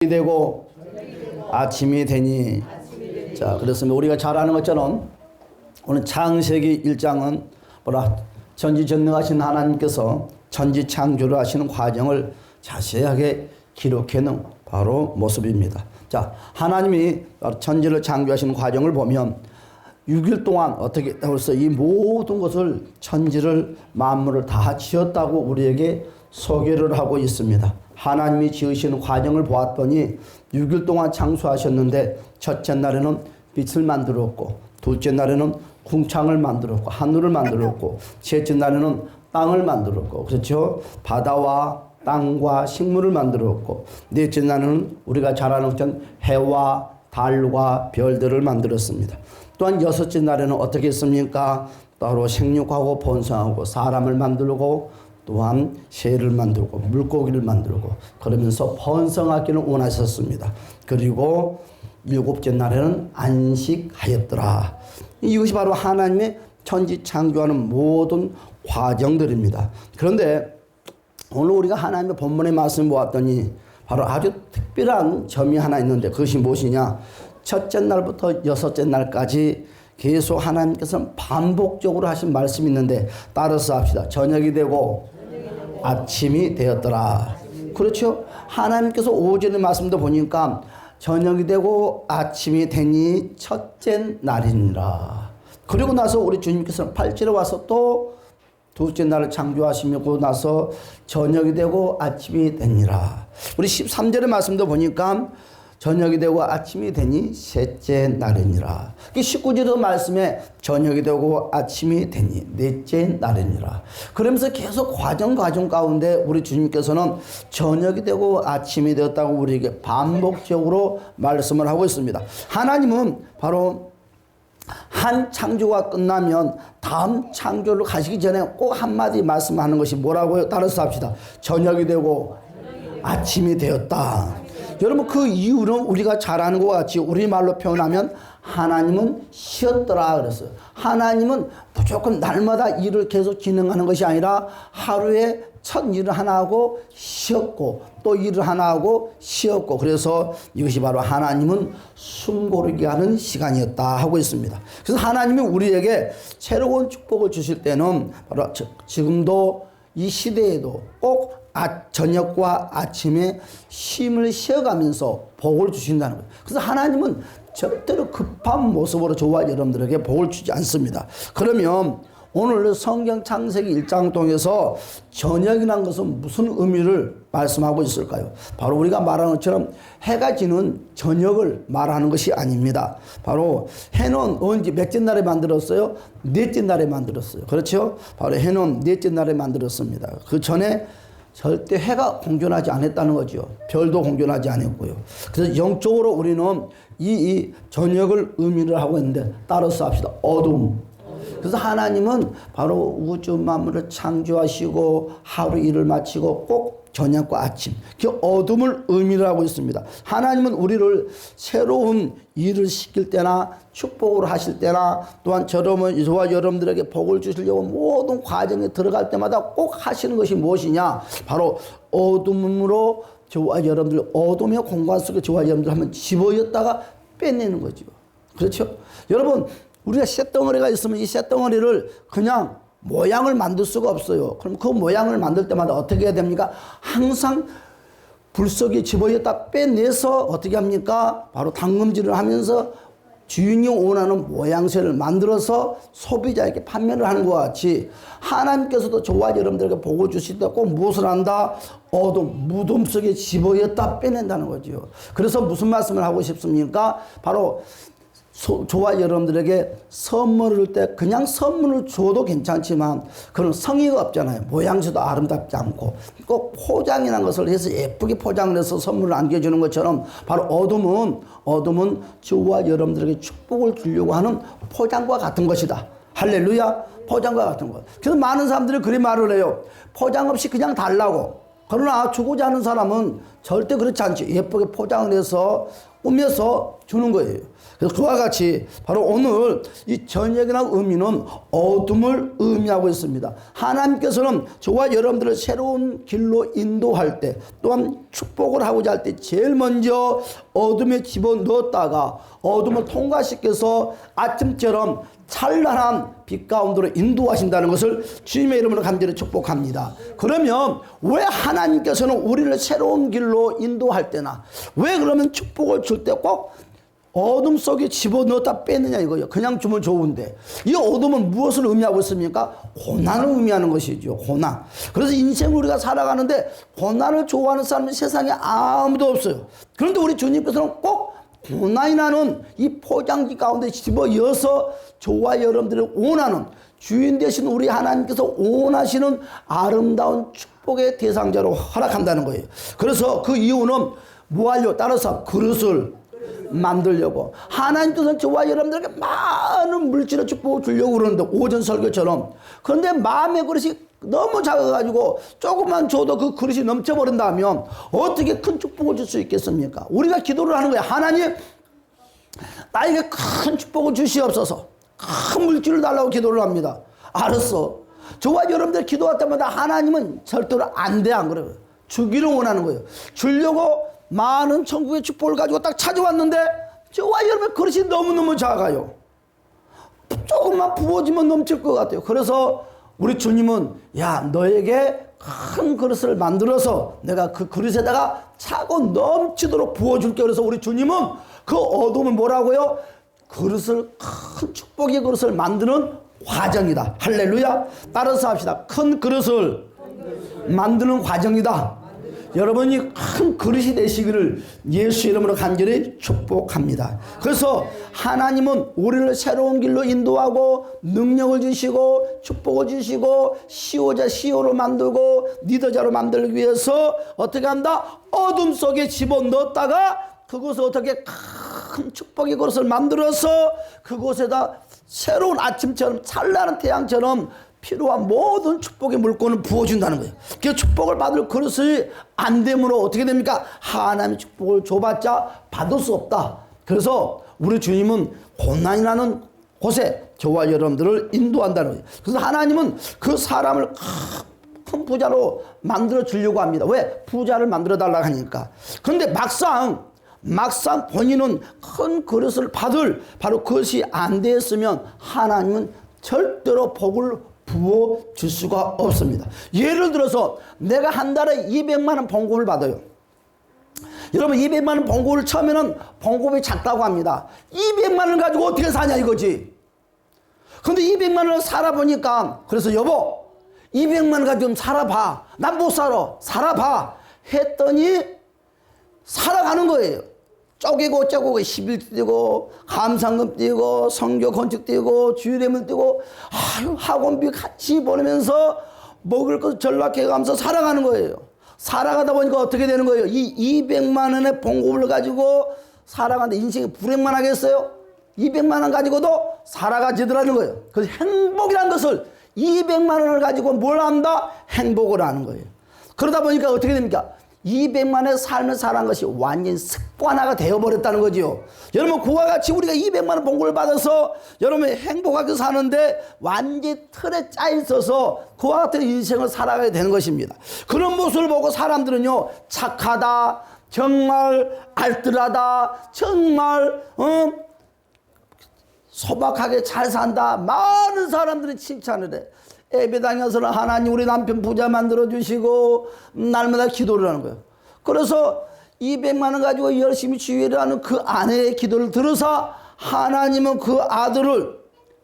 저녁이 되고 아침이 되니. 자, 그렇습니다. 우리가 잘 아는 것처럼 오늘 창세기 1장은 뭐라 전지전능하신 하나님께서 천지 창조를 하시는 과정을 자세하게 기록해 놓은 바로 모습입니다. 자, 하나님이 천지를 창조하시는 과정을 보면 6일 동안 어떻게 벌써 이 모든 것을 천지를 만물을 다 지었다고 우리에게 소개를 하고 있습니다. 하나님이 지으시는 과정을 보았더니 6일 동안 창조하셨는데 첫째 날에는 빛을 만들었고 둘째 날에는 궁창을 만들었고 하늘을 만들었고 셋째 날에는 땅을 만들었고 그렇죠. 바다와 땅과 식물을 만들었고 넷째 날에는 우리가 잘 아는 것처럼 해와 달과 별들을 만들었습니다. 또한 여섯째 날에는 어떻게 했습니까? 따로 생육하고 번성하고 사람을 만들고 또한 새를 만들고 물고기를 만들고 그러면서 번성하기를 원하셨습니다. 그리고 일곱째 날에는 안식하였더라. 이것이 바로 하나님의 천지 창조하는 모든 과정들입니다. 그런데 오늘 우리가 하나님의 본문의 말씀을 보았더니 바로 아주 특별한 점이 하나 있는데 그것이 무엇이냐? 첫째 날부터 여섯째 날까지 계속 하나님께서 반복적으로 하신 말씀이 있는데 따라서 합시다. 저녁이 되고 아침이 되었더라. 그렇죠? 하나님께서 오전의 말씀도 보니까 저녁이 되고 아침이 되니 첫째 날이니라. 그리고 나서 우리 주님께서는 8절에 와서 또 둘째 날을 창조하시고 나서 저녁이 되고 아침이 되니라. 우리 13절의 말씀도 보니까 저녁이 되고 아침이 되니 셋째 날이니라. 19절의 말씀에 저녁이 되고 아침이 되니 넷째 날이니라. 그러면서 계속 과정 가운데 우리 주님께서는 저녁이 되고 아침이 되었다고 우리에게 반복적으로 말씀을 하고 있습니다. 하나님은 바로 한 창조가 끝나면 다음 창조를 가시기 전에 꼭 한마디 말씀하는 것이 뭐라고요? 따라서 합시다. 저녁이 되고 아침이 되었다. 여러분 그 이유는 우리가 잘 아는 것 같이 우리말로 표현하면 하나님은 쉬었더라 그랬어요. 하나님은 무조건 날마다 일을 계속 진행하는 것이 아니라 하루에 첫 일을 하나 하고 쉬었고 또 일을 하나 하고 쉬었고 그래서 이것이 바로 하나님은 숨 고르게 하는 시간이었다 하고 있습니다. 그래서 하나님이 우리에게 새로운 축복을 주실 때는 바로 지금도 이 시대에도 꼭 저녁과 아침에 쉼을 쉬어가면서 복을 주신다는 거예요. 그래서 하나님은 절대로 급한 모습으로 저와 여러분들에게 복을 주지 않습니다. 그러면 오늘 성경 창세기 1장 통해서 저녁이라는 것은 무슨 의미를 말씀하고 있을까요? 바로 우리가 말하는 것처럼 해가 지는 저녁을 말하는 것이 아닙니다. 바로 해는 언제 몇째 날에 만들었어요? 넷째 날에 만들었어요. 그렇죠? 바로 해는 넷째 날에 만들었습니다. 그 전에 절대 해가 공존하지 않았다는 거죠. 별도 공존하지 않았고요. 그래서 영적으로 우리는 이 저녁을 의미를 하고 있는데 따라서 합시다. 어둠. 그래서 하나님은 바로 우주 만물을 창조하시고 하루 일을 마치고 꼭 저녁과 아침 그 어둠을 의미를 하고 있습니다. 하나님은 우리를 새로운 일을 시킬 때나 축복을 하실 때나 또한 저와 여러분들에게 복을 주시려고 모든 과정에 들어갈 때마다 꼭 하시는 것이 무엇이냐? 바로 어둠으로 저와 여러분들 어둠의 공간 속에 저와 여러분들 한번 집어였다가 빼내는 거죠. 그렇죠? 여러분 우리가 쇳덩어리가 있으면 이 쇳덩어리를 그냥 모양을 만들 수가 없어요. 그럼 그 모양을 만들 때마다 어떻게 해야 됩니까? 항상 불 속에 집어였다 빼내서 어떻게 합니까? 바로 담금질을 하면서 주인이 원하는 모양새를 만들어서 소비자에게 판매를 하는 것 같이 하나님께서도 저와 여러분들에게 복을 주실 때 꼭 무엇을 한다? 어둠, 무덤 속에 집어였다 빼낸다는 거죠. 그래서 무슨 말씀을 하고 싶습니까? 바로 저와 여러분들에게 선물을 때 그냥 선물을 줘도 괜찮지만 그런 성의가 없잖아요. 모양새도 아름답지 않고 꼭 포장이라는 것을 해서 예쁘게 포장을 해서 선물을 안겨주는 것처럼 바로 어둠은 저와 여러분들에게 축복을 주려고 하는 포장과 같은 것이다. 할렐루야. 포장과 같은 것. 그래서 많은 사람들이 그리 말을 해요. 포장 없이 그냥 달라고. 그러나 주고자 하는 사람은 절대 그렇지 않지. 예쁘게 포장을 해서 꾸며서 주는 거예요. 그래서 그와 같이 바로 오늘 이 저녁이라는 의미는 어둠을 의미하고 있습니다. 하나님께서는 저와 여러분들을 새로운 길로 인도할 때, 또한 축복을 하고자 할 때 제일 먼저 어둠에 집어넣었다가 어둠을 통과시켜서 아침처럼 찬란한 빛 가운데로 인도하신다는 것을 주님의 이름으로 간절히 축복합니다. 그러면 왜 하나님께서는 우리를 새로운 길로 인도할 때나, 왜 그러면 축복을 줄 때 꼭 어둠 속에 집어넣었다 빼느냐 이거예요. 그냥 주면 좋은데, 이 어둠은 무엇을 의미하고 있습니까? 고난을 의미하는 것이죠. 고난. 그래서 인생을 우리가 살아가는데 고난을 좋아하는 사람은 세상에 아무도 없어요. 그런데 우리 주님께서는 꼭 고난이 나는 이 포장지 가운데 집어넣어서 저와 여러분들이 원하는, 주인 되신 우리 하나님께서 원하시는 아름다운 축복의 대상자로 허락한다는 거예요. 그래서 그 이유는 뭐하려? 따라서 그릇을 만들려고. 하나님께서는 저와 여러분들에게 많은 물질의 축복을 주려고 그러는데, 오전 설교처럼. 그런데 마음의 그릇이 너무 작아가지고 조금만 줘도 그 그릇이 넘쳐버린다면 어떻게 큰 축복을 줄 수 있겠습니까? 우리가 기도를 하는 거예요. 하나님, 나에게 큰 축복을 주시옵소서. 큰 물질을 달라고 기도를 합니다. 알았어. 저와 여러분들 기도할 때마다 하나님은 절대로 안 돼, 안 그래요. 주기를 원하는 거예요. 주려고 많은 천국의 축복을 가지고 딱 찾아왔는데 저와 여러분의 그릇이 너무너무 작아요. 조금만 부어지면 넘칠 것 같아요. 그래서 우리 주님은, 야, 너에게 큰 그릇을 만들어서 내가 그 그릇에다가 차고 넘치도록 부어줄게. 그래서 우리 주님은 그 어둠을 뭐라고요? 그릇을, 큰 축복의 그릇을 만드는 과정이다. 할렐루야. 따라서 합시다. 큰 그릇을 만드는 과정이다. 여러분이 큰 그릇이 되시기를 예수 이름으로 간절히 축복합니다. 그래서 하나님은 우리를 새로운 길로 인도하고 능력을 주시고 축복을 주시고 시호자 시호로 만들고 리더자로 만들기 위해서 어떻게 한다? 어둠 속에 집어넣었다가 그곳에 어떻게 큰 축복의 그릇을 만들어서 그곳에다 새로운 아침처럼 찬란한 태양처럼 필요한 모든 축복의 물건을 부어준다는 거예요. 그 축복을 받을 그릇이 안 되므로 어떻게 됩니까? 하나님의 축복을 줘봤자 받을 수 없다. 그래서 우리 주님은 고난이라는 곳에 저와 여러분들을 인도한다는 거예요. 그래서 하나님은 그 사람을 큰 부자로 만들어 주려고 합니다. 왜? 부자를 만들어 달라고 하니까. 그런데 막상 본인은 큰 그릇을 받을 바로 그것이 안 됐으면 하나님은 절대로 복을 부어줄 수가 없습니다. 예를 들어서 내가 한 달에 200만 원 봉급을 받아요. 여러분, 200만 원 봉급을 처음에는 봉급이 작다고 합니다. 200만 원 가지고 어떻게 사냐 이거지. 근데 200만 원을 살아보니까, 그래서 여보 200만 원 가지고 좀 살아봐. 난 못 살아. 살아봐 했더니 살아가는 거예요. 쪼개고 11 띄고 감상금 띄고 성교 건축 띄고 주일예물 띄고 학원비 같이 보내면서 먹을 것 전락해가면서 살아가는 거예요. 살아가다 보니까 어떻게 되는 거예요? 이 200만 원의 봉급을 가지고 살아가는데 인생이 불행만 하겠어요? 200만 원 가지고도 살아가지더라는 거예요. 그래서 행복이라는 것을 200만 원을 가지고 뭘 한다? 행복을 하는 거예요. 그러다 보니까 어떻게 됩니까? 200만 원의 삶을 살아간 것이 완전히 습관화가 되어버렸다는 거지요. 여러분, 그와 같이 우리가 200만 원 봉급을 받아서 여러분이 행복하게 사는데 완전히 틀에 짜 있어서 그와 같은 인생을 살아가야 되는 것입니다. 그런 모습을 보고 사람들은요, 착하다, 정말 알뜰하다, 정말 소박하게 잘 산다, 많은 사람들이 칭찬을 해. 예배당에서는 하나님 우리 남편 부자 만들어주시고 날마다 기도를 하는 거예요. 그래서 200만 원 가지고 열심히 주의를 하는 그 아내의 기도를 들어서 하나님은 그 아들을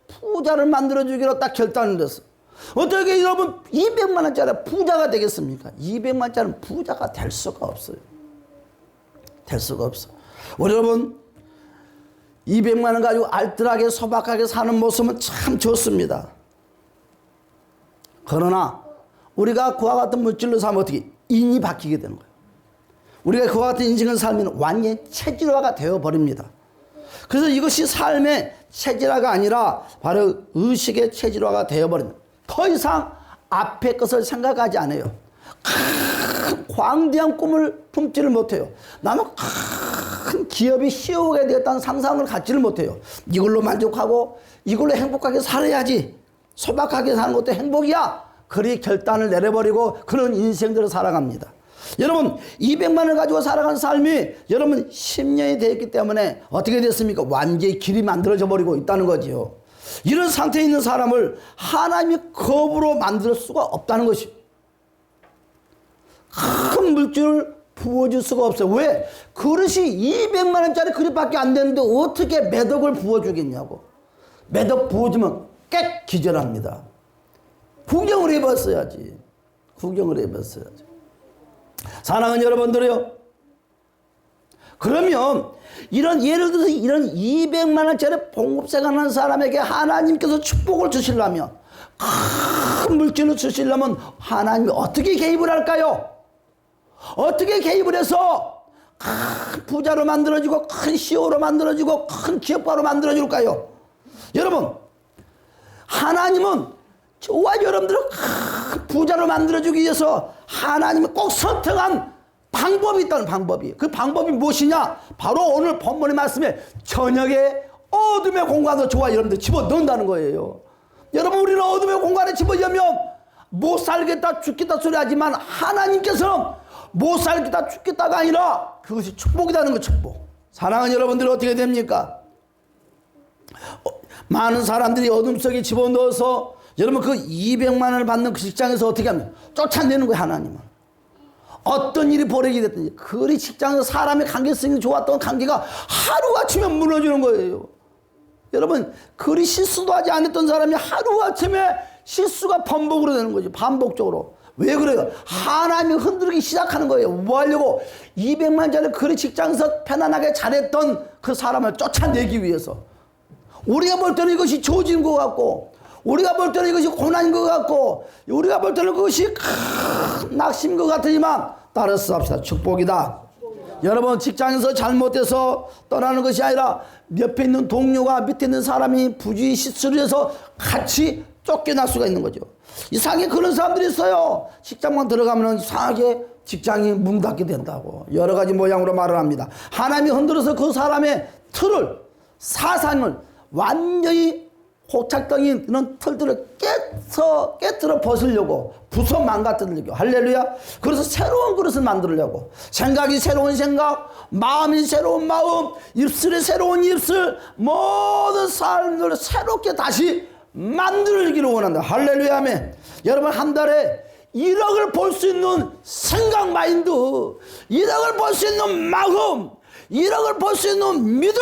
부자를 만들어주기로 딱 결단을 했어요. 어떻게 여러분 200만 원짜리 부자가 되겠습니까? 200만 원짜리 부자가 될 수가 없어요. 될 수가 없어. 우리 여러분 200만 원 가지고 알뜰하게 소박하게 사는 모습은 참 좋습니다. 그러나 우리가 그와 같은 물질로 살면 어떻게 인이 바뀌게 되는 거예요. 우리가 그와 같은 인생을 살면 완전히 체질화가 되어버립니다. 그래서 이것이 삶의 체질화가 아니라 바로 의식의 체질화가 되어버립니다. 더 이상 앞의 것을 생각하지 않아요. 큰 광대한 꿈을 품지를 못해요. 나는 큰 기업이 CEO가 되었다는 상상을 갖지를 못해요. 이걸로 만족하고 이걸로 행복하게 살아야지. 소박하게 사는 것도 행복이야. 그리 결단을 내려버리고 그런 인생들을 살아갑니다. 여러분 200만 원을 가지고 살아가는 삶이 여러분 10년이 되었기 때문에 어떻게 됐습니까? 완전히 길이 만들어져 버리고 있다는 거지요. 이런 상태에 있는 사람을 하나님이 겁으로 만들 수가 없다는 것이. 큰 물질을 부어줄 수가 없어요. 왜? 그릇이 200만 원짜리 그릇밖에 안 되는데 어떻게 몇 억을 부어주겠냐고. 몇 억 부어주면 깨 기절합니다. 구경을 해봤어야지. 구경을 해봤어야지. 사랑하는 여러분들이요. 그러면 이런 예를 들어서 이런 200만 원짜리 봉급생활하는 사람에게 하나님께서 축복을 주시려면 큰 물질을 주시려면 하나님이 어떻게 개입을 할까요? 어떻게 개입을 해서 큰 부자로 만들어지고 큰 CEO로 만들어지고 큰 기업가로 만들어줄까요? 여러분 하나님은 저와 여러분들을 큰 부자로 만들어주기 위해서 하나님이 꼭 선택한 방법이 있다는 방법이. 그 방법이 무엇이냐? 바로 오늘 본문의 말씀에 저녁에 어둠의 공간으로 저와 여러분들 집어넣는다는 거예요. 여러분 우리는 어둠의 공간에 집어넣으면 못 살겠다 죽겠다 소리 하지만 하나님께서는 못 살겠다 죽겠다가 아니라 그것이 축복이라는 거. 축복. 사랑하는 여러분들이 어떻게 됩니까? 많은 사람들이 어둠 속에 집어넣어서 여러분 그 200만 원을 받는 그 직장에서 어떻게 하면 쫓아내는 거예요. 하나님은 어떤 일이 벌어지게 됐든지 그리 직장에서 사람의 관계성이 좋았던 관계가 하루아침에 무너지는 거예요. 여러분 그리 실수도 하지 않았던 사람이 하루아침에 실수가 반복으로 되는 거죠. 반복적으로. 왜 그래요? 하나님이 흔들기 시작하는 거예요. 뭐 하려고? 200만 원짜리 그리 직장에서 편안하게 잘했던 그 사람을 쫓아내기 위해서. 우리가 볼 때는 이것이 조진 것 같고 우리가 볼 때는 이것이 고난인 것 같고 우리가 볼 때는 그것이 큰 낙심인 것 같으지만 따라서 합시다. 축복이다. 여러분 직장에서 잘못돼서 떠나는 것이 아니라 옆에 있는 동료가 밑에 있는 사람이 부주의 실수를 해서 같이 쫓겨날 수가 있는 거죠. 이상하게 그런 사람들이 있어요. 직장만 들어가면 이상하게 직장이 문 닫게 된다고 여러 가지 모양으로 말을 합니다. 하나님이 흔들어서 그 사람의 틀을 사상을 완전히 호착덩이 이런 털들을 깨트려 벗으려고 부숴 망가뜨리려고. 할렐루야. 그래서 새로운 그릇을 만들려고 생각이 새로운 생각, 마음이 새로운 마음, 입술이 새로운 입술, 모든 삶을 새롭게 다시 만들기를 원한다. 할렐루야. 아멘. 여러분 한 달에 1억을 벌 수 있는 생각 마인드, 1억을 벌 수 있는 마음, 1억을 벌 수 있는 믿음,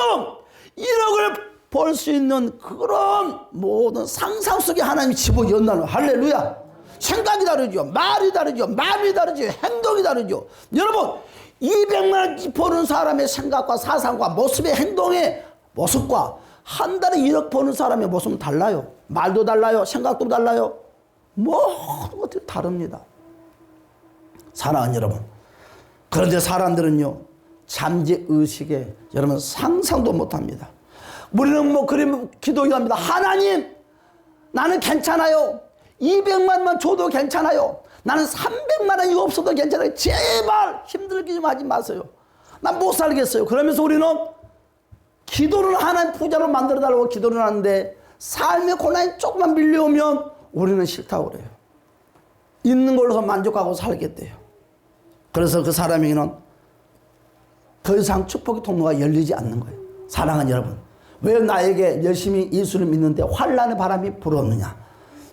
1억을 벌 수 있는 그런 모든 상상 속에 하나님이 집어넣는다는. 할렐루야. 생각이 다르죠. 말이 다르죠. 마음이 다르죠. 행동이 다르죠. 여러분 200만 원 버는 사람의 생각과 사상과 모습의 행동의 모습과 한 달에 1억 버는 사람의 모습은 달라요. 말도 달라요. 생각도 달라요. 모든 것들이 다릅니다. 사랑하는 여러분, 그런데 사람들은요 잠재의식에 여러분 상상도 못합니다. 우리는 뭐 그러면 기도합니다. 하나님 나는 괜찮아요. 200만 원만 줘도 괜찮아요. 나는 300만 원이 없어도 괜찮아요. 제발 힘들게 좀 하지 마세요. 난 못 살겠어요. 그러면서 우리는 기도를 하나님 부자로 만들어달라고 기도를 하는데 삶의 고난이 조금만 밀려오면 우리는 싫다고 그래요. 있는 걸로 만족하고 살겠대요. 그래서 그 사람에게는 더 이상 축복의 통로가 열리지 않는 거예요. 사랑하는 여러분, 왜 나에게 열심히 예수를 믿는데 환난의 바람이 불었느냐?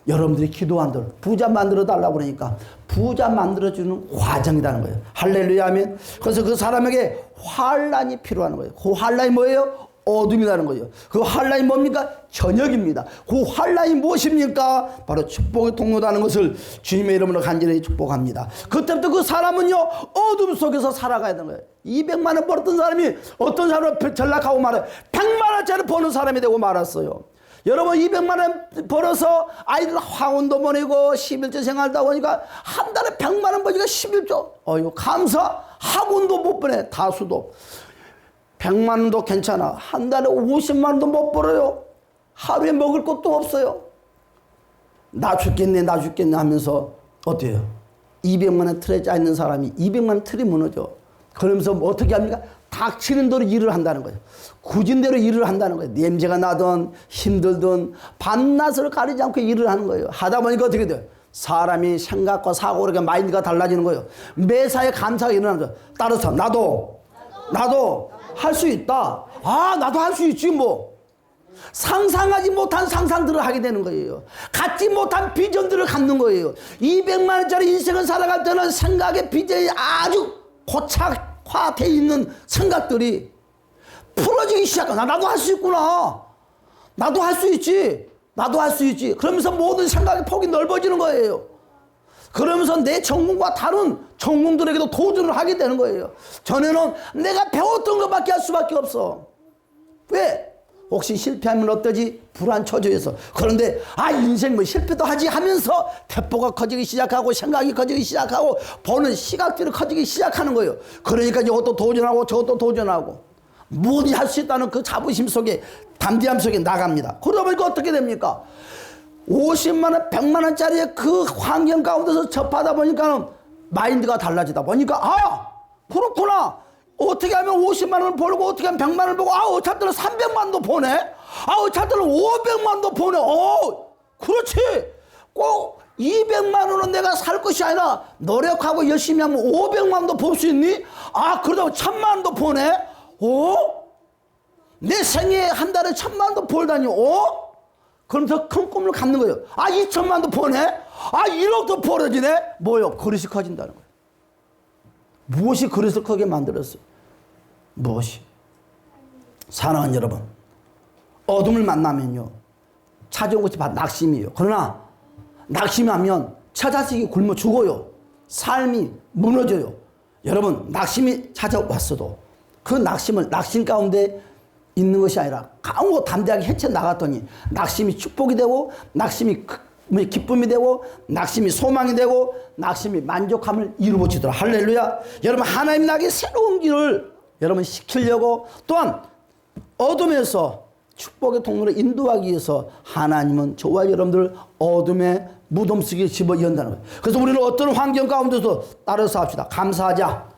여러분들이 기도한 대로 부자 만들어 달라고 그러니까 부자 만들어주는 과정이라는 거예요. 할렐루야 아멘. 그래서 그 사람에게 환난이 필요한 거예요. 그 환난이 뭐예요? 어둠이라는 거예요. 그 환난이 뭡니까? 저녁입니다. 그 환난이 무엇입니까? 바로 축복의 통로라는 것을 주님의 이름으로 간절히 축복합니다. 그때부터 그 사람은요 어둠 속에서 살아가야 되는 거예요. 200만 원 벌었던 사람이 어떤 사람을 전락하고 말아요. 100만 원짜리 버는 사람이 되고 말았어요. 여러분 200만 원 벌어서 아이들 학원도 보내고 11조 생활도 하니까 한 달에 100만 원 버니까 11조. 어휴 감사. 학원도 못 보내. 다수도 100만 원도 괜찮아. 한 달에 50만 원도 못 벌어요. 하루에 먹을 것도 없어요. 나 죽겠네 나 죽겠네 하면서 어때요? 200만 원 틀에 짜 있는 사람이 200만 원 틀이 무너져. 그러면서 뭐 어떻게 합니까? 닥치는 대로 일을 한다는 거예요. 굳은 대로 일을 한다는 거예요. 냄새가 나든 힘들든 밤낮을 가리지 않고 일을 하는 거예요. 하다 보니까 어떻게 돼요? 사람이 생각과 사고 그렇게 마인드가 달라지는 거예요. 매사에 감사가 일어나는 거예요. 따라서 나도 할 수 있다. 아, 나도 할 수 있지 뭐. 상상하지 못한 상상들을 하게 되는 거예요. 갖지 못한 비전들을 갖는 거예요. 200만 원짜리 인생을 살아갈 때는 생각의 비전이 아주 고착화되어 있는 생각들이 풀어지기 시작한다. 나도 할 수 있구나. 나도 할 수 있지. 나도 할 수 있지. 그러면서 모든 생각의 폭이 넓어지는 거예요. 그러면서 내 전공과 다른 전공들에게도 도전을 하게 되는 거예요. 전에는 내가 배웠던 것밖에 할 수밖에 없어. 왜? 혹시 실패하면 어떠지? 불안 처조에서. 그런데 인생 뭐 실패도 하지 하면서 대포가 커지기 시작하고 생각이 커지기 시작하고 보는 시각들이 커지기 시작하는 거예요. 그러니까 이것도 도전하고 저것도 도전하고 뭐든지 할 수 있다는 그 자부심 속에 담대함 속에 나갑니다. 그러다 보니까 어떻게 됩니까? 50만 원, 100만 원짜리의 그 환경 가운데서 접하다 보니까 마인드가 달라지다 보니까 그렇구나. 어떻게 하면 50만 원을 벌고 어떻게 하면 100만 원을 벌고 어차피는 300만 원도 보내. 어차피는 500만 원도 보내. 그렇지. 꼭 200만 원은 내가 살 것이 아니라 노력하고 열심히 하면 500만 원도 벌 수 있니? 그러다 1000만 원도 보내. 내 생애에 한 달에 1000만 원도 벌다니. 그럼 더 큰 꿈을 갖는 거예요. 2천만 원도 보내. 1억도 벌어지네. 뭐요? 그릇이 커진다는 거예요. 무엇이 그릇을 크게 만들었어요? 무엇이? 사랑하는 여러분, 어둠을 만나면요 찾아온 것이 바로 낙심이에요. 그러나 낙심하면 처자식이 굶어 죽어요. 삶이 무너져요. 여러분, 낙심이 찾아왔어도 그 낙심 가운데 있는 것이 아니라 강하고 담대하게 헤쳐나갔더니 낙심이 축복이 되고 낙심이 기쁨이 되고 낙심이 소망이 되고 낙심이 만족함을 이루어지더라. 할렐루야. 여러분, 하나님 나에게 새로운 길을 여러분 시키려고 또한 어둠에서 축복의 통로로 인도하기 위해서 하나님은 저와 여러분들 어둠의 무덤 속에 집어넣는다는 거예요. 그래서 우리는 어떤 환경 가운데서 따라서 합시다. 감사하자.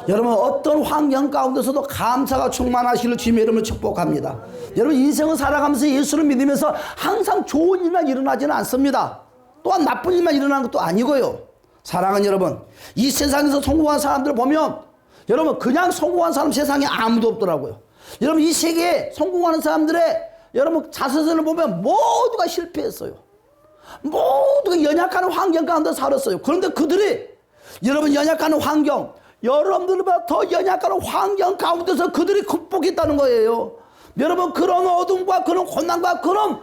여러분, 어떤 환경 가운데서도 감사가 충만하시길 주님의 이름으로 축복합니다. 여러분, 인생을 살아가면서 예수를 믿으면서 항상 좋은 일만 일어나지는 않습니다. 또한 나쁜 일만 일어나는 것도 아니고요. 사랑하는 여러분, 이 세상에서 성공한 사람들을 보면 여러분, 그냥 성공한 사람 세상에 아무도 없더라고요. 여러분, 이 세계에 성공하는 사람들의 여러분 자서전을 보면 모두가 실패했어요. 모두가 연약한 환경 가운데 살았어요. 그런데 그들이 여러분 연약한 환경, 여러분들보다 더 연약한 환경 가운데서 그들이 극복했다는 거예요. 여러분, 그런 어둠과 그런 고난과 그런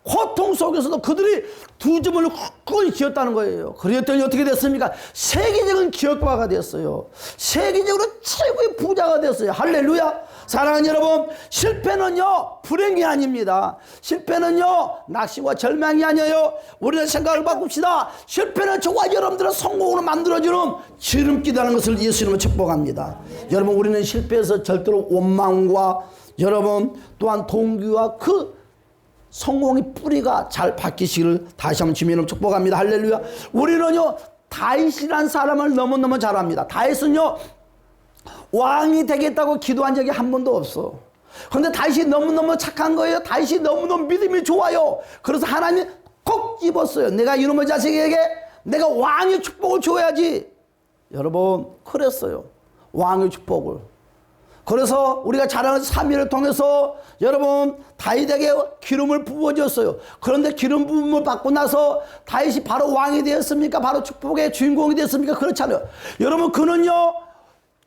고통 속에서도 그들이 두 점을 굳건히 지었다는 거예요. 그랬더니 어떻게 됐습니까? 세계적인 기업가가 됐어요. 세계적으로 최고의 부자가 됐어요. 할렐루야. 사랑하는 여러분, 실패는요 불행이 아닙니다. 실패는요 낙심과 절망이 아니에요. 우리는 생각을 바꿉시다. 실패는 저와 여러분들의 성공으로 만들어주는 지름길이라는 것을 예수님은 축복합니다. 여러분, 우리는 실패해서 절대로 원망과 여러분 또한 동기와 그 성공의 뿌리가 잘 바뀌시기를 다시 한번 주님으로 축복합니다. 할렐루야. 우리는요 다윗이라는 사람을 너무너무 잘 압니다. 다윗은요 왕이 되겠다고 기도한 적이 한 번도 없어. 그런데 다윗이 너무너무 착한 거예요. 다윗이 너무너무 믿음이 좋아요. 그래서 하나님이 콕 집었어요. 내가 이놈의 자식에게 내가 왕의 축복을 줘야지. 여러분, 그랬어요. 왕의 축복을. 그래서 우리가 잘 아는 사무엘을 통해서 여러분 다윗에게 기름을 부어줬어요. 그런데 기름 부음을 받고 나서 다윗이 바로 왕이 되었습니까? 바로 축복의 주인공이 되었습니까? 그렇지 않아요. 여러분, 그는요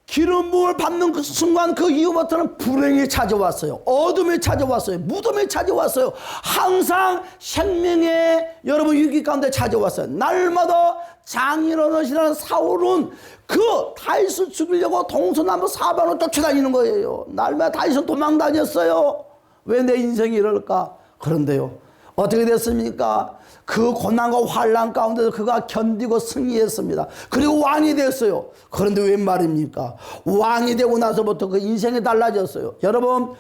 기름 부음을 받는 그 순간 그 이후부터는 불행이 찾아왔어요. 어둠이 찾아왔어요. 무덤이 찾아왔어요. 항상 생명의 여러분 위기 가운데 찾아왔어요. 날마다 장인어른이라는 사울은 그 다윗을 죽이려고 동서남북 사방으로 쫓아다니는 거예요. 날마다 다윗은 도망다녔어요. 왜 내 인생이 이럴까? 그런데요 어떻게 됐습니까? 그 고난과 환난 가운데서 그가 견디고 승리했습니다. 그리고 왕이 됐어요. 그런데 웬 말입니까? 왕이 되고 나서부터 그 인생이 달라졌어요. 여러분,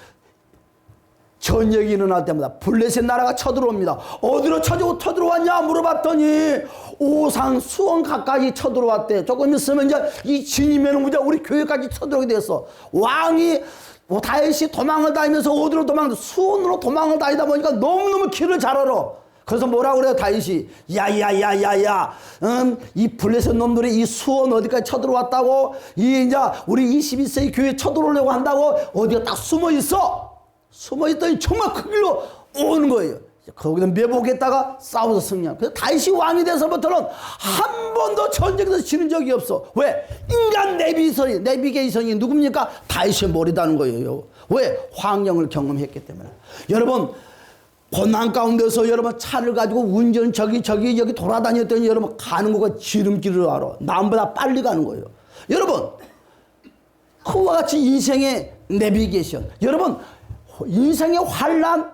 전쟁이 일어날 때마다 블레셋 나라가 쳐들어옵니다. 어디로 쳐들어왔냐 물어봤더니 오산 수원 가까이 쳐들어왔대. 조금 있으면 이제 이 진이면 우리 교회까지 쳐들어오게 됐어. 왕이 다윗이 도망을 다니면서 어디로 수원으로 도망을 다니다 보니까 너무너무 길을 잘 알아. 그래서 뭐라 그래요 다윗이? 야야야야야, 이 블레셋 놈들이 이 수원 어디까지 쳐들어왔다고? 이 이제 우리 21세기 교회 쳐들어오려고 한다고? 어디가 딱 숨어있더니 정말 그 길로 오는 거예요. 거기는 매복했다가 싸워서 승리한. 그래서 다윗이 왕이 돼서부터는 한 번도 전쟁에서 지는 적이 없어. 왜? 인간 내비게이션이 누굽니까? 다윗의 머리다는 거예요. 왜? 황령을 경험했기 때문에. 여러분, 고난 가운데서 여러분 차를 가지고 운전 저기 여기 돌아다녔더니 여러분 가는 거가 지름길을 알아. 남보다 빨리 가는 거예요. 여러분, 그와 같이 인생의 내비게이션. 여러분, 인생의 환난,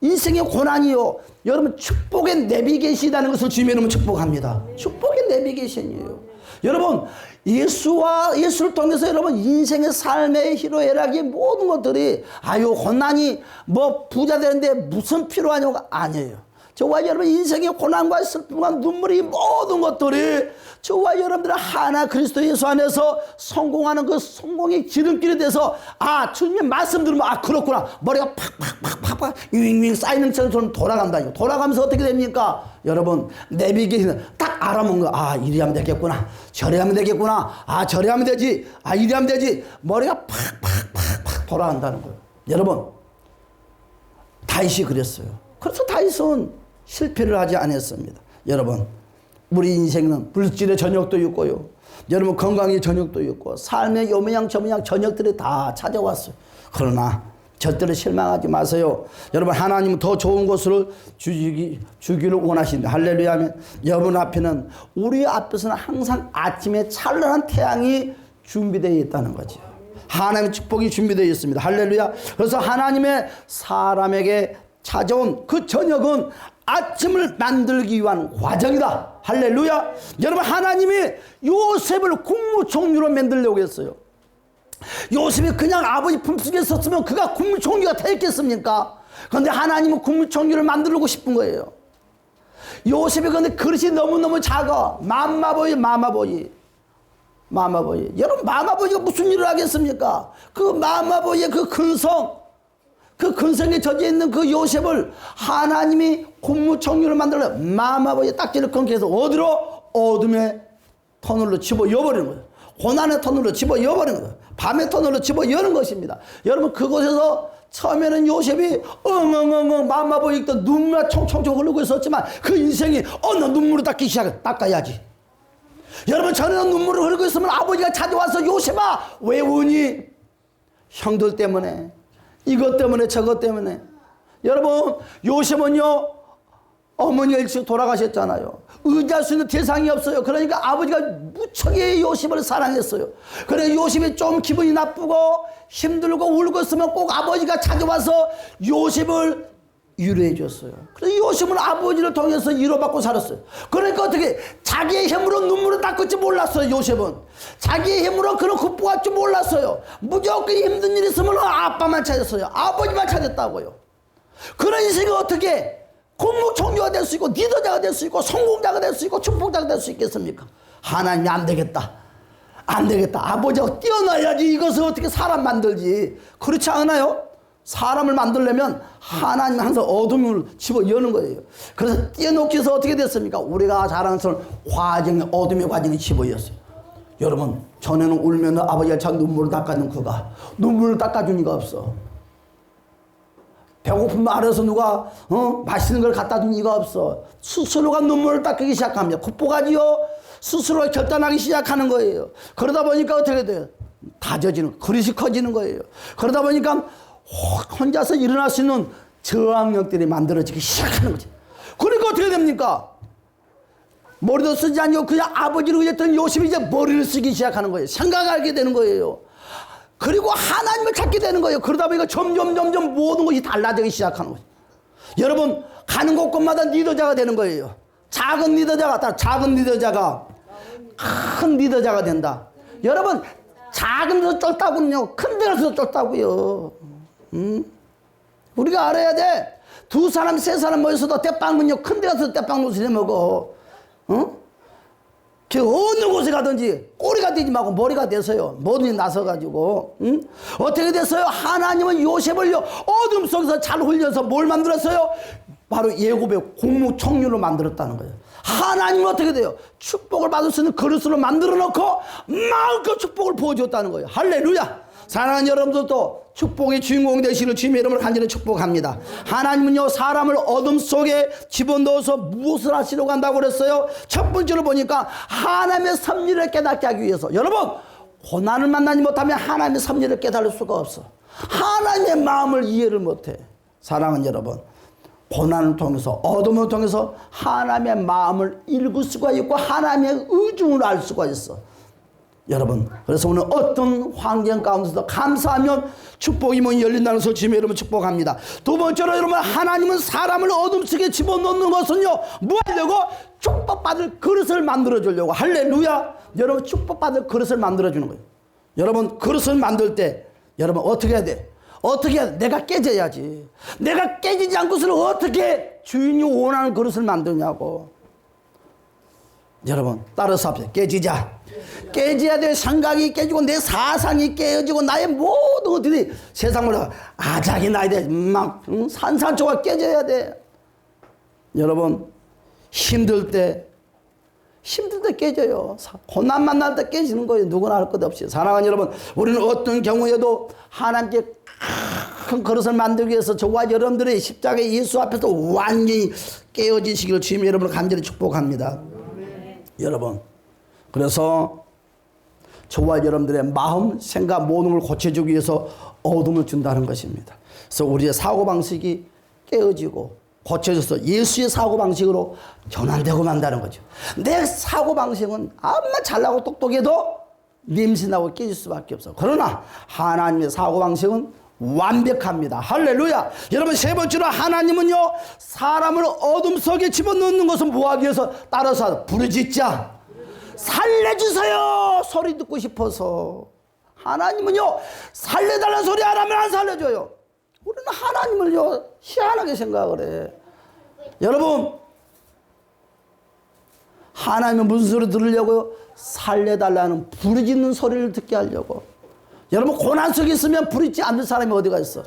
인생의 고난이요. 여러분 축복의 내비게이션이라는 것을 주님의 이름으로 축복합니다. 축복의 내비게이션이에요. 여러분 예수를 통해서 여러분 인생의 삶의 희로애락이 모든 것들이 아유 고난이 뭐 부자 되는데 무슨 필요하냐고 아니에요. 저와 여러분 인생의 고난과 슬픔과 눈물이 모든 것들이 저와 여러분들은 하나 그리스도 예수 안에서 성공하는 그 성공의 지름길이 돼서 아 주님의 말씀 들으면 아 그렇구나 머리가 팍팍팍팍 윙윙 쌓이는 것처럼 돌아간다요. 돌아가면서 어떻게 됩니까? 여러분 내비게이션 딱 알아먹는 거. 아 이리 하면 되겠구나 저리 하면 되겠구나 아 저리 하면 되지 아 이리 하면 되지 머리가 팍팍팍팍 돌아간다는 거예요. 여러분 다윗이 그랬어요. 그래서 다윗은 실패를 하지 않았습니다. 여러분 우리 인생은 물질의 저녁도 있고요. 여러분 건강의 저녁도 있고 삶의 요모양 저모양 저녁들이 다 찾아왔어요. 그러나 절대로 실망하지 마세요. 여러분 하나님은 더 좋은 것을 주기를 원하신다. 할렐루야 하면 여러분 앞에는 우리 앞에서는 항상 아침에 찬란한 태양이 준비되어 있다는 거죠. 하나님의 축복이 준비되어 있습니다. 할렐루야. 그래서 하나님의 사람에게 찾아온 그 저녁은 아침을 만들기 위한 과정이다. 할렐루야. 여러분 하나님이 요셉을 국무총리로 만들려고 했어요. 요셉이 그냥 아버지 품속에 있었으면 그가 국무총리가 되었겠습니까? 그런데 하나님은 국무총리를 만들고 싶은 거예요. 요셉이 그런데 그릇이 너무너무 작아. 마마보이. 여러분 마마보이가 무슨 일을 하겠습니까? 그 마마보이의 그 근성, 그 근성에 젖어 있는 그 요셉을 하나님이 국무총리로 만들어 마마보이의 딱지를 끊겨서 어디로? 어둠의 터널로 집어여버리는 거예요. 고난의 터널로 집어여버리는 거예요. 밤의 터널로 집어여는 것입니다. 여러분 그곳에서 처음에는 요셉이 엉엉엉엉 마마보이 있던 눈물이 총총총 흐르고 있었지만 그 인생이 어느 눈물을 닦기 시작해. 닦아야지. 여러분 전에는 눈물을 흐르고 있으면 아버지가 찾아와서 요셉아 왜 우니? 형들 때문에 이것 때문에 저것 때문에. 여러분 요셉은요 어머니가 일찍 돌아가셨잖아요. 의지할 수 있는 대상이 없어요. 그러니까 아버지가 무척이 요셉을 사랑했어요. 그래 요셉이 좀 기분이 나쁘고 힘들고 울고 있으면 꼭 아버지가 찾아와서 요셉을 위로해 줬어요. 그래서 요셉은 아버지를 통해서 위로받고 살았어요. 그러니까 어떻게 자기의 힘으로 눈물을 닦을 줄 몰랐어요. 요셉은 자기의 힘으로 그런 극복할 줄 몰랐어요. 무조건 힘든 일이 있으면 아빠만 찾았어요. 아버지만 찾았다고요. 그런 인생이 어떻게 국무총리가 될 수 있고 리더자가 될 수 있고 성공자가 될 수 있고 축복자가 될 수 있겠습니까? 하나님이 안 되겠다. 아버지가 뛰어나야지 이것을 어떻게 사람 만들지. 그렇지 않아요? 사람을 만들려면 하나님 항상 어둠을 집어여는 거예요. 그래서 뛰어놓기 위해서 어떻게 됐습니까? 우리가 자랑스러운 과정의 어둠의 과정이 집어였어요. 여러분 전에는 울면 아버지가 참 눈물을 닦아준 그가 눈물을 닦아준 이가 없어. 배고프면 알아서 누가 맛있는 걸 갖다 준 이가 없어. 스스로가 눈물을 닦기 시작합니다. 극복하지요. 스스로가 결단하기 시작하는 거예요. 그러다 보니까 어떻게 돼요? 다져지는 그릇이 커지는 거예요. 그러다 보니까 혼자서 일어날 수 있는 저항력들이 만들어지기 시작하는 거죠. 그러니까 어떻게 됩니까? 머리도 쓰지 않고 그냥 아버지를 의했던 요셉이 이제 머리를 쓰기 시작하는 거예요. 생각하게 되는 거예요. 그리고 하나님을 찾게 되는 거예요. 그러다 보니까 점점 모든 것이 달라지기 시작하는 거예요. 여러분 가는 곳곳마다 리더자가 되는 거예요. 작은 리더자가 큰 리더자가 된다. 여러분 작은 데서 쫄다고는요 큰 데서 쫄다고요. 우리가 알아야 돼. 두 사람, 세 사람 모여서도 대빵은요, 큰 데 가서 대빵 노릇을 해 먹어. 그 어느 곳에 가든지 꼬리가 되지 말고 머리가 돼서요. 뭐든지 나서가지고. 어떻게 됐어요? 하나님은 요셉을요, 어둠 속에서 잘 흘려서 뭘 만들었어요? 바로 예고배 공무총리로 만들었다는 거예요. 하나님은 어떻게 돼요? 축복을 받을 수 있는 그릇으로 만들어 놓고 마음껏 축복을 부어줬다는 거예요. 할렐루야. 사랑하는 여러분들도 축복의 주인공 되시는 주님의 이름을 간절히 축복합니다. 하나님은요, 사람을 어둠 속에 집어넣어서 무엇을 하시려고 한다고 그랬어요? 첫 번째로 보니까 하나님의 섭리를 깨닫게 하기 위해서. 여러분, 고난을 만나지 못하면 하나님의 섭리를 깨달을 수가 없어. 하나님의 마음을 이해를 못해. 사랑하는 여러분, 고난을 통해서, 어둠을 통해서 하나님의 마음을 읽을 수가 있고 하나님의 의중을 알 수가 있어. 여러분, 그래서 오늘 어떤 환경 가운데서도 감사하면 축복이 문이 열린다는 것을 주님의 이름으로 축복합니다. 두 번째로 여러분, 하나님은 사람을 어둠 속에 집어넣는 것은요, 뭐 하려고? 축복받을 그릇을 만들어주려고. 할렐루야. 여러분, 축복받을 그릇을 만들어주는 거예요. 여러분, 그릇을 만들 때 여러분 어떻게 해야 돼? 어떻게 해야 돼? 내가 깨져야지. 내가 깨지지 않고서는 어떻게 주인이 원하는 그릇을 만드냐고. 여러분, 따라서 합시다. 깨지자. 깨져야 돼. 생각이 깨지고 내 사상이 깨지고 나의 모든 것들이 세상으로 아작이 나야 돼. 막 산산조각 깨져야 돼. 여러분, 힘들 때 깨져요. 고난 만날 때 깨지는 거예요. 누구나 할 것 없이. 사랑하는 여러분, 우리는 어떤 경우에도 하나님께 큰 그릇을 만들기 위해서 저와 여러분들의 십자가의 예수 앞에서 완전히 깨어지시기를 주님의 여러분을 간절히 축복합니다. 여러분, 그래서 저와 여러분들의 마음, 생각, 모든 걸 고쳐주기 위해서 어둠을 준다는 것입니다. 그래서 우리의 사고방식이 깨어지고 고쳐져서 예수의 사고방식으로 전환되고 만다는 거죠. 내 사고방식은 아무나 잘나고 똑똑해도 냄새나고 깨질 수밖에 없어. 그러나 하나님의 사고방식은 완벽합니다. 할렐루야. 여러분, 세 번째로 하나님은요, 사람을 어둠 속에 집어넣는 것은 뭐하기 위해서? 따라서 부르짖자. 살려주세요. 소리 듣고 싶어서. 하나님은요, 살려달라는 소리 안 하면 안 살려줘요. 우리는 하나님을요, 희한하게 생각을 해. 여러분, 하나님은 무슨 소리 들으려고요? 살려달라는 부르짖는 소리를 듣게 하려고. 여러분, 고난 속에 있으면 부르짖지 않는 사람이 어디가 있어?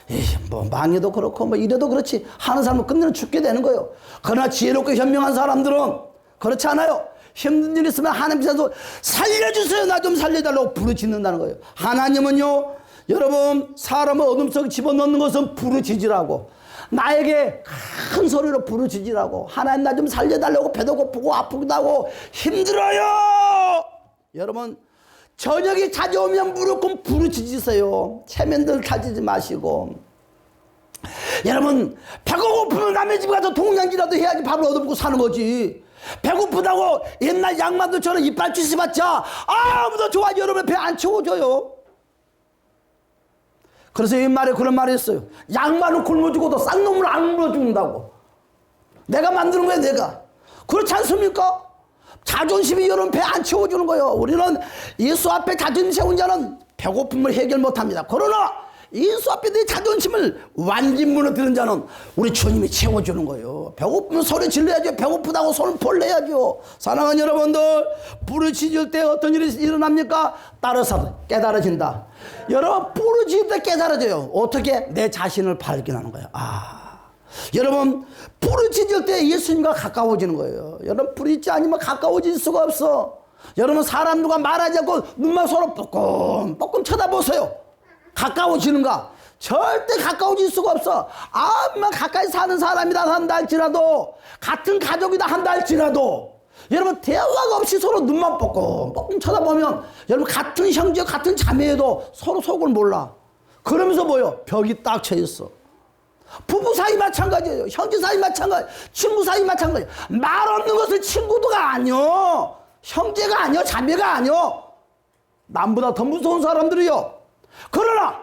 에이, 뭐 망해도 그렇고 뭐 이래도 그렇지 하는 사람은 끝내는 죽게 되는 거예요. 그러나 지혜롭고 현명한 사람들은 그렇지 않아요. 힘든 일 있으면 하나님께서 살려주세요, 나 좀 살려달라고 부르짖는다는 거예요. 하나님은요, 여러분, 사람을 어둠 속에 집어넣는 것은 부르짖으라고, 나에게 큰 소리로 부르짖으라고, 하나님 나 좀 살려달라고, 배도 고프고 아프기도 하고 힘들어요. 여러분, 저녁이 찾아오면 무조건 부르짖으세요. 체면들 가지지 마시고. 여러분, 배가 고프면 남의 집 가서 동냥지라도 해야지 밥을 얻어먹고 사는 거지. 배고프다고 옛날 양반들처럼 이빨 쥐씹었자 아무도 좋아 여러분 배 안 채워줘요. 그래서 옛말에 그런 말이 있어요. 양반은 굶어 죽어도 쌍놈을 안 굶어 죽는다고. 내가 만드는 거야, 내가. 그렇지 않습니까? 자존심이 여러분 배 안 채워주는 거예요. 우리는 예수 앞에 자존심 세운 자는 배고픔을 해결 못합니다. 그러나 예수 앞에 내 자존심을 완전 무너뜨리는 자는 우리 주님이 채워주는 거예요. 배고프면 소리 질러야죠. 배고프다고 손을 벌려야죠. 사랑하는 여러분들, 부르짖을 때 어떤 일이 일어납니까? 따라서 깨달아진다. 여러분, 부르짖을 때 깨달아져요. 어떻게? 내 자신을 발견하는 거예요. 여러분, 부르짖을 때 예수님과 가까워지는 거예요. 여러분, 부르짖지 않으면 가까워질 수가 없어. 여러분, 사람들과 말하지 않고 눈만 서로 뻐끔뻐끔 쳐다보세요. 가까워지는가? 절대 가까워질 수가 없어. 아무만 가까이 사는 사람이다 한다 할지라도, 같은 가족이다 한다 할지라도, 여러분, 대화가 없이 서로 눈만 뻐끔뻐끔 쳐다보면 여러분, 같은 형제 같은 자매에도 서로 속을 몰라. 그러면서 뭐요? 벽이 딱 쳐 있어. 부부 사이 마찬가지예요. 형제 사이 마찬가지, 친구 사이 마찬가지. 말 없는 것은 친구도가 아니요, 형제가 아니요, 자매가 아니요. 남보다 더 무서운 사람들이요. 그러나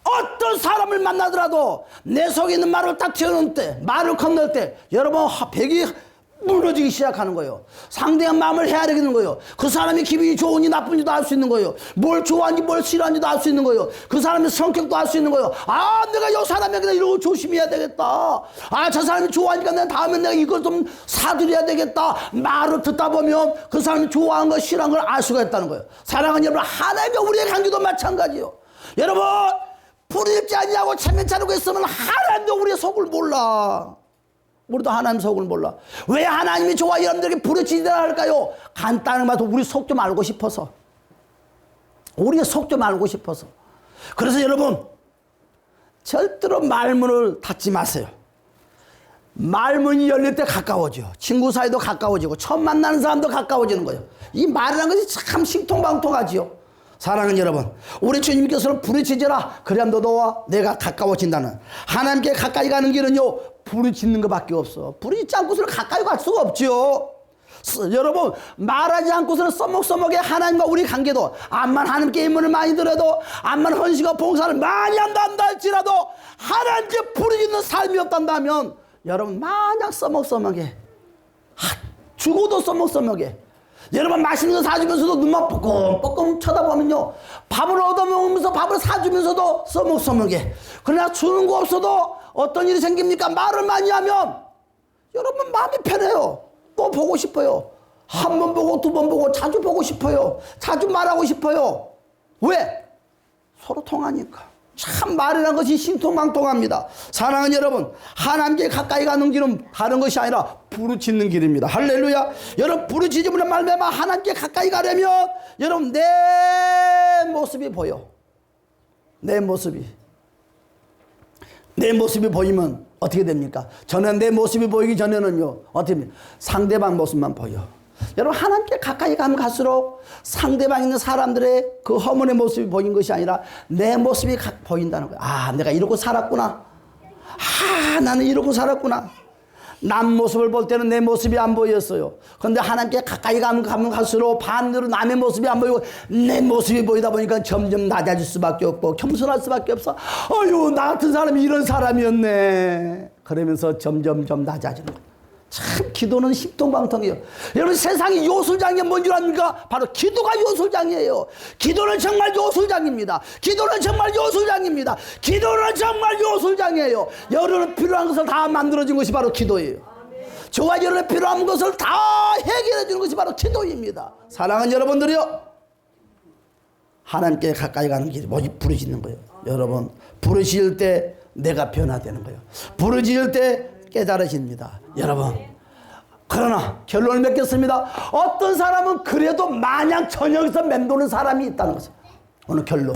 어떤 사람을 만나더라도 내 속에 있는 말을 딱 튀어놓을 때, 말을 건널 때 여러분 벽이 무너지기 시작하는 거예요. 상대의 마음을 해야 되는 거예요. 그 사람이 기분이 좋은지 나쁜지도 알 수 있는 거예요. 뭘 좋아하는지 뭘 싫어하는지도 알 수 있는 거예요. 그 사람의 성격도 알 수 있는 거예요. 아, 내가 이 사람에게 이러고 조심해야 되겠다. 아, 저 사람이 좋아하니까 내가 다음에 내가 이걸 좀 사드려야 되겠다. 말을 듣다 보면 그 사람이 좋아하는 거 싫어하는 걸 알 수가 있다는 거예요. 사랑하는 여러분, 하나님과 우리의 관계도 마찬가지요. 여러분, 불일지 아니하고 체면차리고 있으면 하나님도 우리의 속을 몰라. 우리도 하나님 속을 몰라. 왜 하나님이 좋아 여러분들에게 부르짖으라 할까요? 간단한 말도 우리 속 좀 알고 싶어서. 우리의 속 좀 알고 싶어서. 그래서 여러분, 절대로 말문을 닫지 마세요. 말문이 열릴 때 가까워져. 친구 사이도 가까워지고 처음 만나는 사람도 가까워지는 거예요. 이 말이라는 것이 참 신통방통하지요. 사랑하는 여러분, 우리 주님께서는 부르짖으라. 그래야 너와 내가 가까워진다는. 하나님께 가까이 가는 길은요, 부르짖는 것밖에 없어. 부르짖지 않고서는 가까이 갈 수가 없지요. 여러분, 말하지 않고서는 써먹써먹의 하나님과 우리 관계도, 암만 하나님께 인문을 많이 들어도, 암만 헌신과 봉사를 많이 한다 할지라도 하나님께 부르짖는 삶이 없단다면 여러분, 마냥 써먹써먹해. 죽어도 써먹써먹해. 여러분, 맛있는 거 사주면서도 눈만 뻐끔뻐끔 쳐다보면요, 밥을 얻어먹으면서 밥을 사주면서도 써먹써먹해. 그러나 주는 거 없어도 어떤 일이 생깁니까? 말을 많이 하면 여러분 마음이 편해요. 또 보고 싶어요. 한 번 보고 두 번 보고 자주 보고 싶어요. 자주 말하고 싶어요. 왜? 서로 통하니까. 참 말이라는 것이 신통방통합니다. 사랑하는 여러분, 하나님께 가까이 가는 길은 다른 것이 아니라 부르짖는 길입니다. 할렐루야. 여러분, 부르짖음으로 말미암아 하나님께 가까이 가려면 여러분 내 모습이 보여. 내 모습이 보이면 어떻게 됩니까? 저는 내 모습이 보이기 전에는요, 어떻게 됩니까? 상대방 모습만 보여. 여러분, 하나님께 가까이 가면 갈수록 상대방 있는 사람들의 그 허물의 모습이 보이는 것이 아니라 내 모습이 보인다는 거야. 아, 내가 이러고 살았구나. 아, 나는 이러고 살았구나. 남 모습을 볼 때는 내 모습이 안 보였어요. 그런데 하나님께 가까이 가면 갈수록 반대로 남의 모습이 안 보이고 내 모습이 보이다 보니까 점점 낮아질 수밖에 없고 겸손할 수밖에 없어. 어휴, 나 같은 사람이 이런 사람이었네. 그러면서 점점 낮아지는 거예요. 참 기도는 신통방통이에요. 여러분, 세상이 요술장이 뭔 줄 압니까? 바로 기도가 요술장이에요. 기도는 정말 요술장입니다. 기도는 정말 요술장입니다. 기도는 정말 요술장이에요. 여러분 필요한 것을 다 만들어준 것이 바로 기도예요. 저와 여러분의 필요한 것을 다 해결해 주는 것이 바로 기도입니다. 사랑하는 여러분들이요, 하나님께 가까이 가는 길이 뭐지? 부르짖는 거예요. 여러분, 부르짖을 때 내가 변화되는 거예요. 부르짖을 때 깨달아집니다. 여러분, 그러나 결론을 맺겠습니다. 어떤 사람은 그래도 마냥 저녁에서 맴도는 사람이 있다는 거죠. 오늘 결론.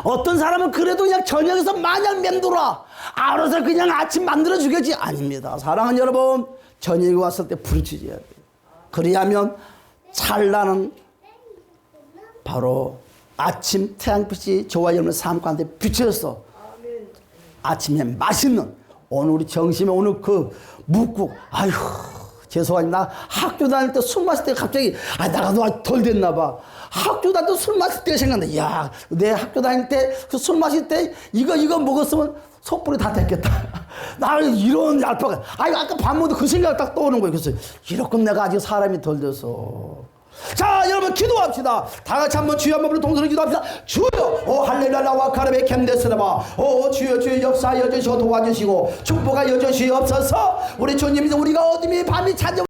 어떤 사람은 그래도 그냥 저녁에서 마냥 맴돌아. 알아서 그냥 아침 만들어 주겠지. 아닙니다. 사랑하는 여러분, 저녁이 왔을 때 부르짖어야 돼요. 그리하면 찬란한 바로 아침 태양빛이 저와 여러분의 삶 가운데 비춰서 아침에 맛있는, 오늘 우리 정심에 오늘 그 묵국, 아휴, 죄송합니다. 나 학교 다닐 때 술 마실 때 갑자기, 나가 덜 됐나 봐. 학교 다닐 때 술 마실 때가 생각나. 야, 내 학교 다닐 때 그 술 마실 때 이거 먹었으면 속불이 다 됐겠다. 나 이런 얄팍한, 아까 밥 먹어도 그 생각 딱 떠오는 거예요. 그래서 이렇게 내가 아직 사람이 덜 돼서. 자, 여러분 기도합시다. 다 같이 한번 주여 한번 동서로 기도합시다. 주여, 오 할렐루야 와카르베 캔데스라바, 오 주여 역사 여주시고 도와주시고 축복하 여주시옵소서. 우리 주님이 우리가 어둠이 밤이 찾아